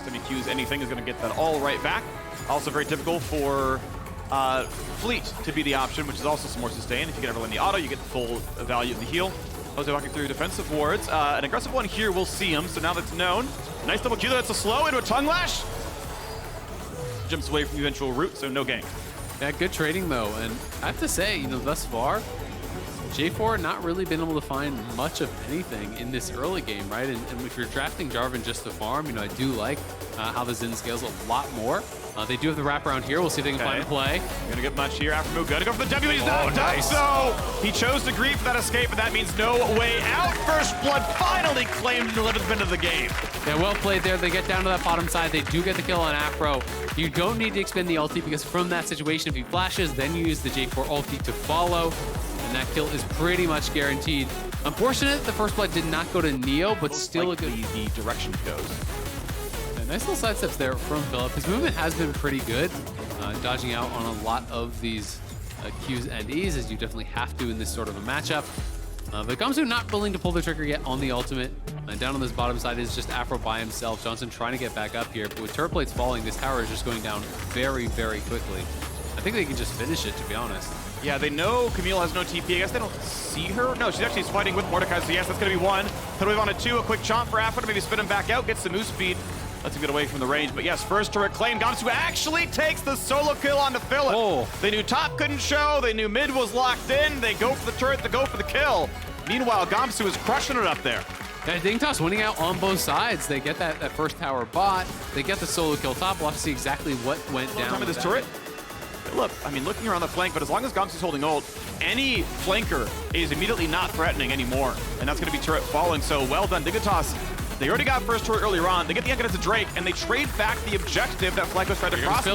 Next time he Qs anything, is going to get that all right back. Also very typical for Fleet to be the option, which is also some more sustain. If you get ever land the auto, you get the full value of the heal. Jose walking through defensive wards. An aggressive one here, we'll see him. So now that's known. Nice double Q, that's a slow into a tongue lash. Jumps away from the eventual route, so no gank. Yeah, good trading though. And I have to say, you know, thus far, J4 not really been able to find much of anything in this early game, right? And if you're drafting Jarvan just to farm, you know, I do like how the Zen scales a lot more. They do have the wraparound here. We'll see if they can find a play. Gonna get much here. After move, gonna go for the W, but he's not done. So he chose to grieve for that escape, but that means no way out. First blood finally claimed in the 11th minute of the game. Yeah, well played there. They get down to that bottom side. They do get the kill on Afro. You don't need to expend the ulti because from that situation, if he flashes, then you use the J4 ulti to follow. And that kill is pretty much guaranteed. Unfortunate, the first blood did not go to Neo, but still a good... the direction goes. Yeah, nice little side steps there from Philip. His movement has been pretty good, dodging out on a lot of these Qs and Es, as you definitely have to in this sort of a matchup. But Gamsu not willing to pull the trigger yet on the ultimate. Down on this bottom side is just Afro by himself. Johnson trying to get back up here, but with turret plates falling, this tower is just going down very, very quickly. I think they can just finish it, to be honest. Yeah, they know Camille has no TP. I guess they don't see her. No, she's actually fighting with Mordecai, so yes, that's going to be one. Put wave on a two, a quick chomp for Afro to maybe spin him back out, gets some move speed. Lets him get away from the range. But yes, first turret claim. Gamsu actually takes the solo kill onto Philip. Oh. They knew top couldn't show. They knew mid was locked in. They go for the turret, they go for the kill. Meanwhile, Gamsu is crushing it up there. And Dignitas winning out on both sides. They get that first tower bot. They get the solo kill top. We'll have to see exactly what went down. Time with this turret. Look, I mean, looking around the flank, but as long as Gamsu's holding ult, any flanker is immediately not threatening anymore. And that's going to be turret falling, so well done. Dignitas, they already got first turret earlier on. They get the Anchor to Drake, and they trade back the objective that Flyco's tried to cross.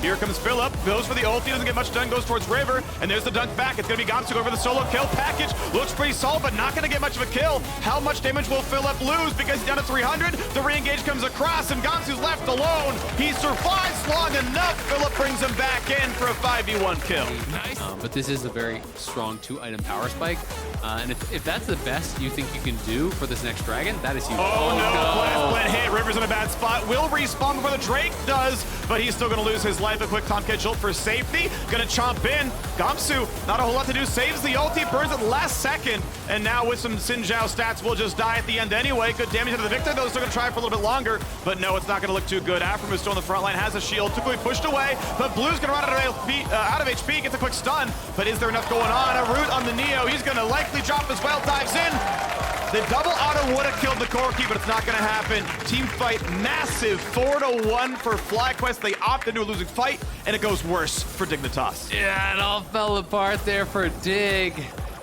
Here comes Philip, goes for the ulti, doesn't get much done, goes towards River, and there's the dunk back. It's going to be Gamsu going for the solo kill package. Looks pretty solid, but not going to get much of a kill. How much damage will Philip lose? Because he's down to 300. The re-engage comes across, and Gamsu's left alone. He survives long enough. Philip brings him back in for a 5v1 kill. Nice. But this is a very strong 2-item power spike. And if that's the best you think you can do for this next dragon, that is huge. Oh no, Blend hit. River's in a bad spot. Will respawn before the Drake does, but he's still going to lose his life. A quick Tom Catch ult for safety. Going to chomp in. Gamsu, not a whole lot to do. Saves the ulti, burns it last second. And now with some Xin Zhao stats, will just die at the end anyway. Good damage to the Victor, though. Still going to try for a little bit longer. But no, it's not going to look too good. Afram is still on the front line, has a shield. Toucouille pushed away, but Blue's going to run out of HP, gets a quick stun. But is there enough going on? A root on the Neo. He's going to likely drop as well. Dives in. The double auto would have killed the Corki, but it's not going to happen. Team fight massive, 4-1 for FlyQuest. They opt into a losing fight, and it goes worse for Dignitas. Yeah, it all fell apart there for Dig.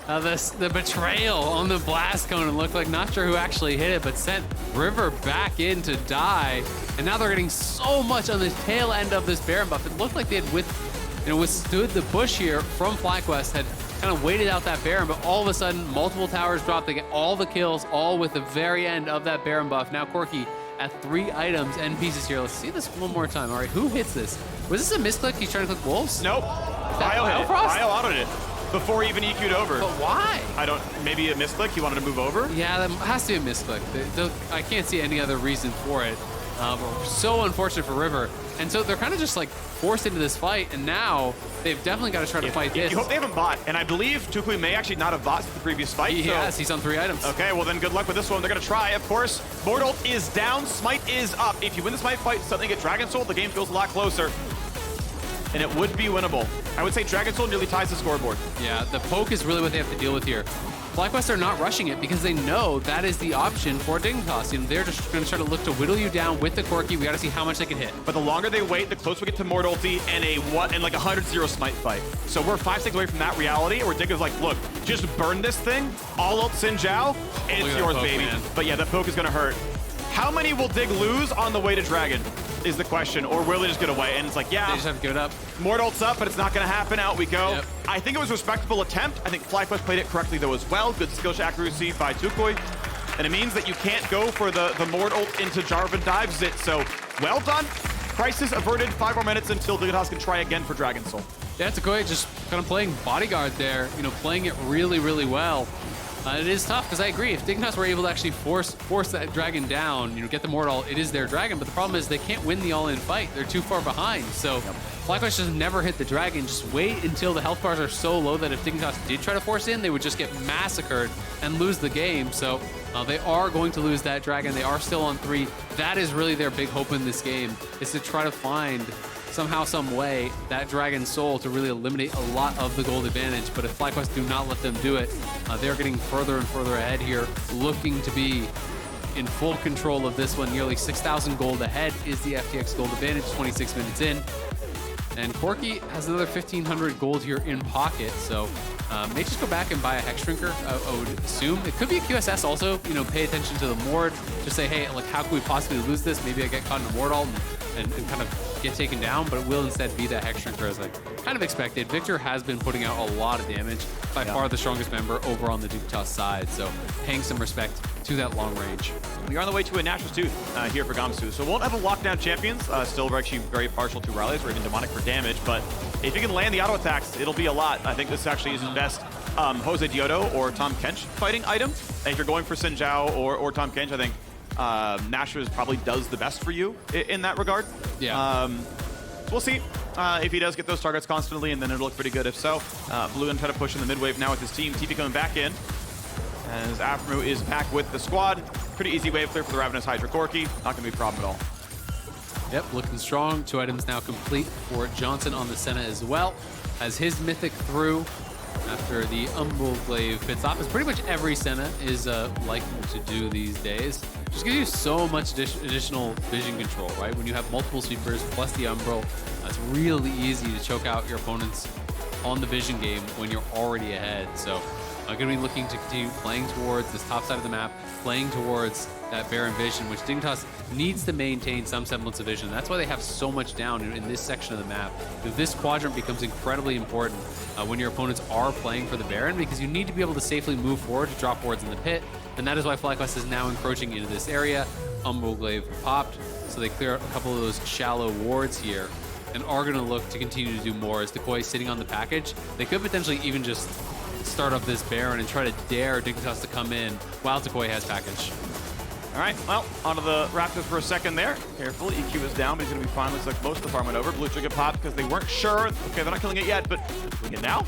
The betrayal on the blast cone, it looked like, not sure who actually hit it, but sent River back in to die. And now they're getting so much on the tail end of this Baron buff. It looked like they had withstood the push here from FlyQuest, had kind of waited out that Baron, but all of a sudden, multiple towers dropped. They get all the kills, all with the very end of that Baron buff. Now Corki at 3 items and pieces here. Let's see this one more time. All right, who hits this? Was this a misclick? He's trying to click Wolves? Nope. Bio hit it. Bio autoed it before he even EQ'd over. But why? I don't, maybe a misclick, he wanted to move over? Yeah, that has to be a misclick. I can't see any other reason for it. But so unfortunate for River. And so they're kind of just like forced into this fight, and now they've definitely got to try to fight this. You hope they haven't bought, and I believe Toucouille may actually not have bought the previous fight. He has, he's on 3 items. Okay, well then good luck with this one. They're gonna try, of course. Mortal is down, Smite is up. If you win the Smite fight, suddenly get Dragon Soul, the game feels a lot closer. And it would be winnable. I would say Dragon Soul nearly ties the scoreboard. Yeah, the poke is really what they have to deal with here. FlyQuest are not rushing it because they know that is the option for Dignitas. You know, they're just going to try to look to whittle you down with the Corki. We got to see how much they can hit. But the longer they wait, the closer we get to Mort ulti and like a 100-0 Smite fight. So we're 5 seconds away from that reality where Dig is like, look, just burn this thing, all ult Xin Zhao, it's yours, baby. Man. But yeah, the poke is going to hurt. How many will Dig lose on the way to Dragon is the question, or will they just get away? And it's like, yeah. They just have to give it up. Mort ult's up, but it's not going to happen. Out we go. Yep. I think it was a respectable attempt. I think FlyQuest played it correctly, though, as well. Good skill accuracy by Toucouille. And it means that you can't go for the Mort ult into Jarvan dives it. So, well done. Crisis averted. 5 more minutes until Dignitas can try again for Dragon Soul. Yeah, Toucouille just kind of playing bodyguard there, you know, playing it really, really well. It is tough because I agree. If Dignitas were able to actually force that dragon down, get the Mortal, it is their dragon. But the problem is they can't win the all-in fight. They're too far behind. So FlyQuest just never hit the dragon. Just wait until the health bars are so low that if Dignitas did try to force in, they would just get massacred and lose the game. So they are going to lose that dragon. They are still on 3. That is really their big hope in this game, is to try to find somehow, some way, that Dragon Soul to really eliminate a lot of the gold advantage. But if FlyQuest do not let them do it, they're getting further and further ahead here, looking to be in full control of this one. Nearly 6,000 gold ahead is the FTX gold advantage, 26 minutes in. And Corki has another 1,500 gold here in pocket, so may just go back and buy a Hex Shrinker, I would assume. It could be a QSS also, pay attention to the Mord, just say, hey, like, how could we possibly lose this? Maybe I get caught in a Mordal and kind of get taken down, but it will instead be that Hex Shrinker as I kind of expected. Victor has been putting out a lot of damage, by far the strongest member over on the Dignitas side, so paying some respect to that long range. We are on the way to a Nash's Tooth here for Gamsu, so won't have a lockdown champions. Still actually very partial to Rallies or even Demonic for damage, but if you can land the auto attacks, it'll be a lot. I think this actually is his best Jose Diodo or Tom Kench fighting item. And if you're going for Xin Zhao or Tom Kench, I think Nash's probably does the best for you in that regard. Yeah. So we'll see if he does get those targets constantly, and then it'll look pretty good. If so, Blue and try to push in the mid wave now with his team. TP coming back in, as Afremu is back with the squad. Pretty easy wave clear for the Ravenous Hydra Corki. Not going to be a problem at all. Yep, looking strong. 2 items now complete for Johnson on the Senna as well. As his Mythic through after the Umbral Glaive pits off, as pretty much every Senna is liking to do these days. Just gives you so much additional vision control, right? When you have multiple sweepers plus the Umbral, it's really easy to choke out your opponents on the vision game when you're already ahead. So I'm going to be looking to continue playing towards this top side of the map, playing towards that Baron vision, which Dignitas needs to maintain some semblance of vision. That's why they have so much down in this section of the map. This quadrant becomes incredibly important when your opponents are playing for the Baron, because you need to be able to safely move forward to drop wards in the pit, and that is why FlyQuest is now encroaching into this area. Umbral Glaive popped, so they clear a couple of those shallow wards here, and are going to look to continue to do more. As Toucouille is sitting on the package, they could potentially even just start up this Baron and try to dare Dignitas to come in while Toucouille has package. All right, well, onto the Raptors for a second there. Careful, EQ is down, but he's going to be fine. Looks like most of the farm went over. Blue Trinket popped because they weren't sure. Okay, they're not killing it yet, but killing it now?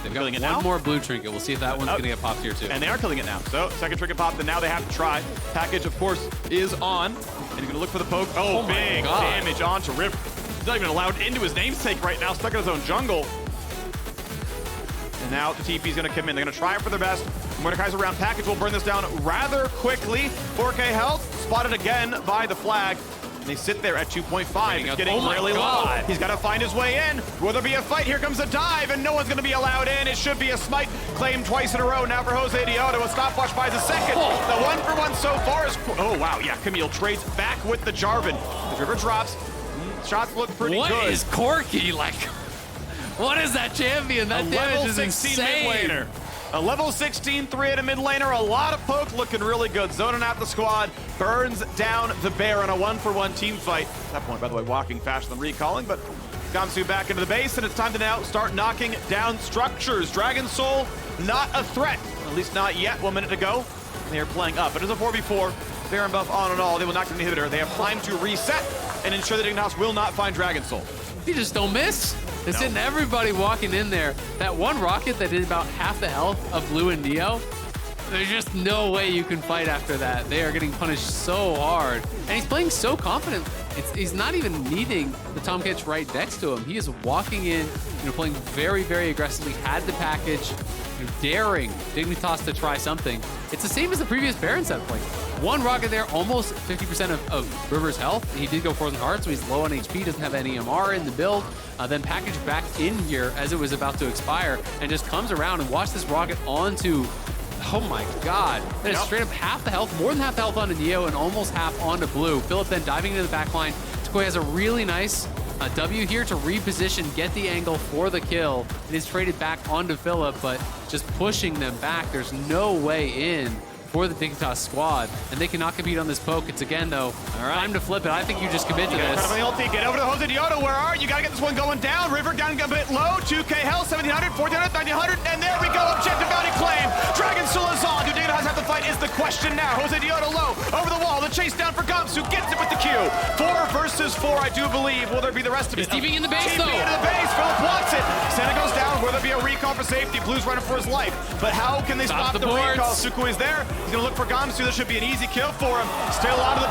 They've got one more Blue Trinket. We'll see if that one's going to get popped here too. And they are killing it now. So, second Trinket popped, and now they have to try. Package, of course, is on. And he's going to look for the poke. Oh big damage onto River. He's not even allowed into his namesake right now, stuck in his own jungle. And now the TP is going to come in. They're going to try it for their best. Mordekaiser around package will burn this down rather quickly. 4K health, spotted again by the flag. And they sit there at 2.5. It's getting really low. He's got to find his way in. Will there be a fight? Here comes a dive, and no one's going to be allowed in. It should be a smite claimed twice in a row. Now for Jose Diodo, a stopwatch buys a second. The 1-for-1 so far is... Oh, wow, yeah, Camille trades back with the Jarvan. The River drops. Shots look pretty good. What is Corki like? What is that champion? That damage is insane. Mid laner. A level 16 3-hit mid laner. A lot of poke looking really good. Zoning out the squad. Burns down the Baron. A 1-for-1 team fight. At that point, by the way, walking faster than recalling, but Gamsu back into the base, and it's time to now start knocking down structures. Dragon Soul, not a threat. At least not yet. 1 minute to go. They are playing up. It is a 4v4. Baron buff on and all. They will knock down the inhibitor. They have time to reset and ensure that Dignitas will not find Dragon Soul. You just don't miss. It's hitting everybody walking in there. That one rocket that did about half the health of Blue and Neo, there's just no way you can fight after that. They are getting punished so hard. And he's playing so confident. He's not even needing the Tom Kench right next to him. He is walking in, playing very, very aggressively, had the package, daring Dignitas to try something. It's the same as the previous Baron set point. One rocket there, almost 50% of River's health. He did go Frozen Heart, so he's low on HP, doesn't have any MR in the build. Then package back in here as it was about to expire, and just comes around and watch this rocket onto, oh my god. That is straight up half the health, more than half the health onto Neo, and almost half onto Blue. Philip then diving into the back line. Toucouille has a really nice W here to reposition, get the angle for the kill. It is traded back onto Philip, but just pushing them back. There's no way in for the Dignitas squad, and they cannot compete on this poke. It's again, though, time to flip it. I think you just commit to this. Get over to Jose Diodo. Where are you? Got to get this one going down. River down a bit low. 2K health, 1700, 1400, 1900, and there we go. Objective bounty claim. Dragon Soul is What is the question now? Jose Dioto low, over the wall, the chase down for Gamsu, gets it with the Q. 4 versus 4, I do believe. Will there be the rest of it? He's TPing in the base, though. TPing into the base, Philip wants it. Senna goes down, will there be a recall for safety? Blue's running for his life, but how can they stop the recall? Toucouille is there, he's gonna look for Gamsu, this should be an easy kill for him. Still out of the